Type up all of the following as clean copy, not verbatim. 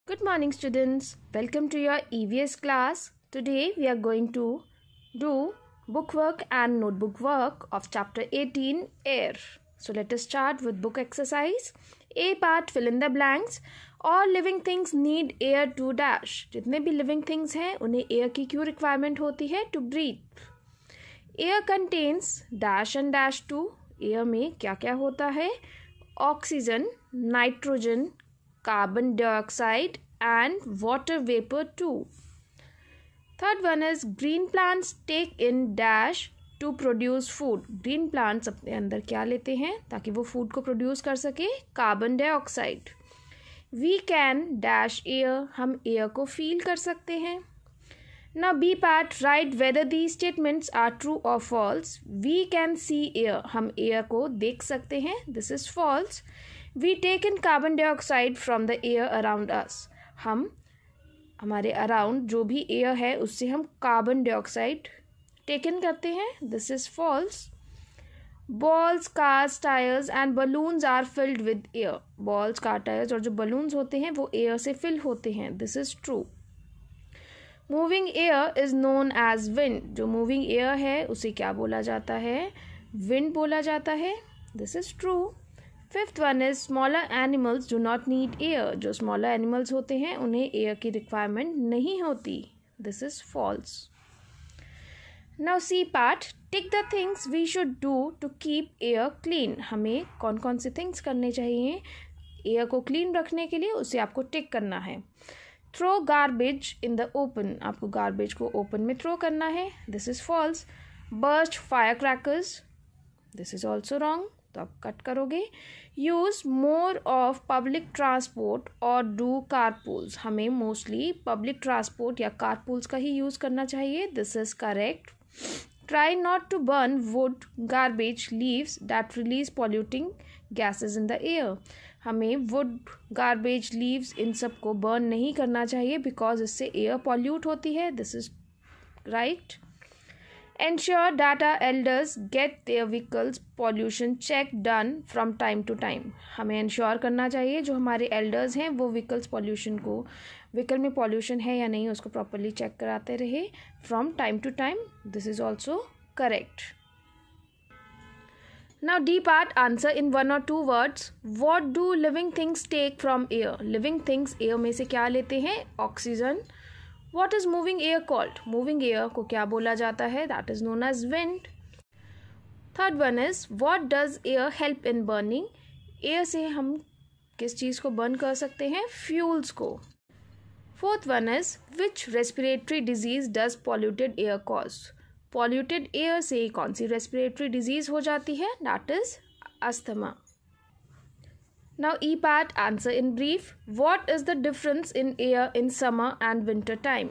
Good morning, students. Welcome to your EVS class. Today we are going to do bookwork and notebook work of chapter 18 Air. So let us start with book exercise. A part, fill in the blanks. All living things need air to dash. जितने भी living things हैं उन्हें air की क्यों requirement होती है? To breathe. Air contains dash and dash to. Air में क्या क्या होता है? Oxygen, nitrogen, carbon dioxide and water vapor too. Third one is green plants take in dash to produce food. Green plants अपने अंदर क्या लेते हैं ताकि वो food को produce कर सके? Carbon dioxide. We can dash air. हम air को feel कर सकते हैं. Now B part, write whether these statements are true or false. We can see air. हम air को देख सकते हैं. This is false. We take in carbon dioxide from the air around us. हम हमारे अराउंड जो भी एयर है उससे हम कार्बन डाइऑक्साइड टेक इन करते हैं. This is false. Balls, cars, tyres and balloons are filled with air. Balls, car, tyres और जो बलून्स होते हैं वो एयर से फिल होते हैं. This is true. Moving air is known as wind. जो मूविंग एयर है उसे क्या बोला जाता है? विंड बोला जाता है. This is true. Fifth one is smaller animals do not need air. जो स्मॉलर एनिमल्स होते हैं उन्हें एयर की रिक्वायरमेंट नहीं होती. This is false. Now C part, tick the things we should do to keep air clean. हमें कौन कौन से थिंग्स करने चाहिए एयर को क्लीन रखने के लिए, उसे आपको टिक करना है. Throw garbage in the open. आपको गार्बेज को ओपन में थ्रो करना है. This is false. Burst fire crackers. This is also wrong, तो आप कट करोगे. Use more of public transport और डू कारपूल्स. हमें मोस्टली पब्लिक ट्रांसपोर्ट या कारपूल्स का ही यूज करना चाहिए. This is correct. Try not to burn wood, garbage, leaves that release polluting gases in the air. हमें वुड, गार्बेज, लीव्स इन सब को बर्न नहीं करना चाहिए बिकॉज इससे एयर पॉल्यूट होती है. This is right. Ensure that our elders get their vehicles pollution check done from time to time. हमें ensure करना चाहिए जो हमारे elders हैं वो vehicles pollution को, vehicle में pollution है या नहीं उसको properly check कराते रहे from time to time. This is also correct. Now D part, answer in one or two words. What do living things take from air? Living things air में से क्या लेते हैं? Oxygen. What is moving air called? Moving air को क्या बोला जाता है? That is known as wind. Third one is, what does air help in burning? Air से हम किस चीज़ को burn कर सकते हैं? Fuels को. Fourth one is, which respiratory disease does polluted air cause? Polluted air से कौन सी respiratory disease हो जाती है? That is asthma. Now E part, answer in brief. What is the difference in air in summer and winter time?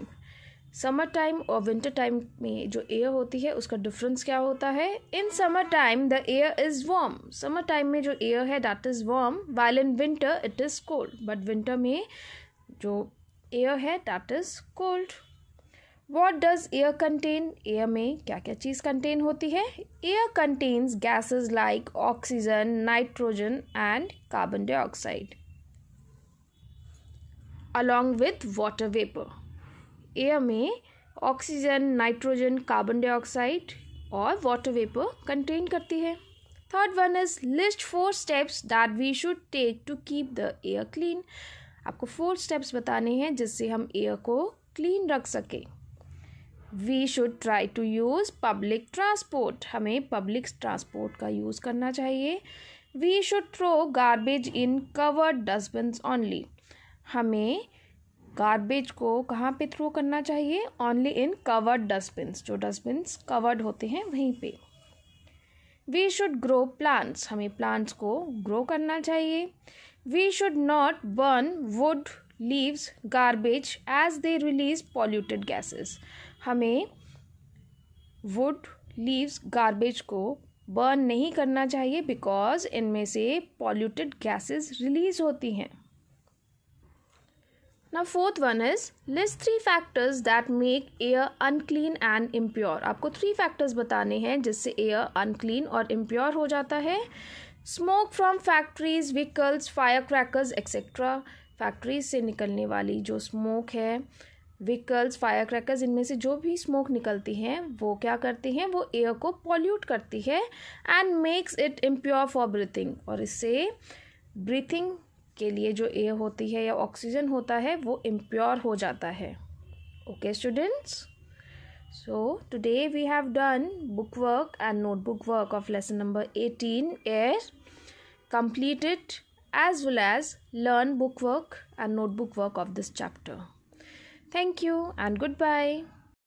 Summer time और winter time में जो air होती है उसका difference क्या होता है? In summer time the air is warm. Summer time में जो air है that is warm, while in winter it is cold. But winter में जो air है that is cold. What does air contain? Air में क्या क्या चीज़ contain होती है? Air contains gases like oxygen, nitrogen and carbon dioxide along with water vapor. Air में oxygen, nitrogen, carbon dioxide और water vapor contain करती है. Third one is, list 4 steps that we should take to keep the air clean. आपको 4 steps बताने हैं जिससे हम air को clean रख सकें. We should try to use public transport. हमें public transport का यूज़ करना चाहिए. We should throw garbage in covered dustbins only. हमें garbage को कहाँ पे throw करना चाहिए? Only in covered dustbins. जो dustbins covered होते हैं वहीं पे. We should grow plants. हमें plants को grow करना चाहिए. We should not burn wood, leaves, garbage as they release polluted gases. हमें वुड, लीव्स, गार्बेज को बर्न नहीं करना चाहिए बिकॉज इनमें से पॉल्यूटेड गैसेस रिलीज होती हैं. Now fourth one is, list 3 factors that make air unclean and impure. आपको 3 फैक्टर्स बताने हैं जिससे एयर अनक्लीन और इम्प्योर हो जाता है. Smoke from factories, vehicles, fire crackers etcetera. Factories से निकलने वाली जो स्मोक है, व्हीकल्स, फायर क्रैकर्स, इनमें से जो भी स्मोक निकलती हैं वो क्या करती हैं, वो एयर को पॉल्यूट करती है and makes it impure for breathing, और इससे ब्रीथिंग के लिए जो एयर होती है या ऑक्सीजन होता है वो इम्प्योर हो जाता है. Okay students, so today we have done book work and notebook work of lesson number 18 air. Complete it as well as learn book work and notebook work of this chapter. Thank you and goodbye.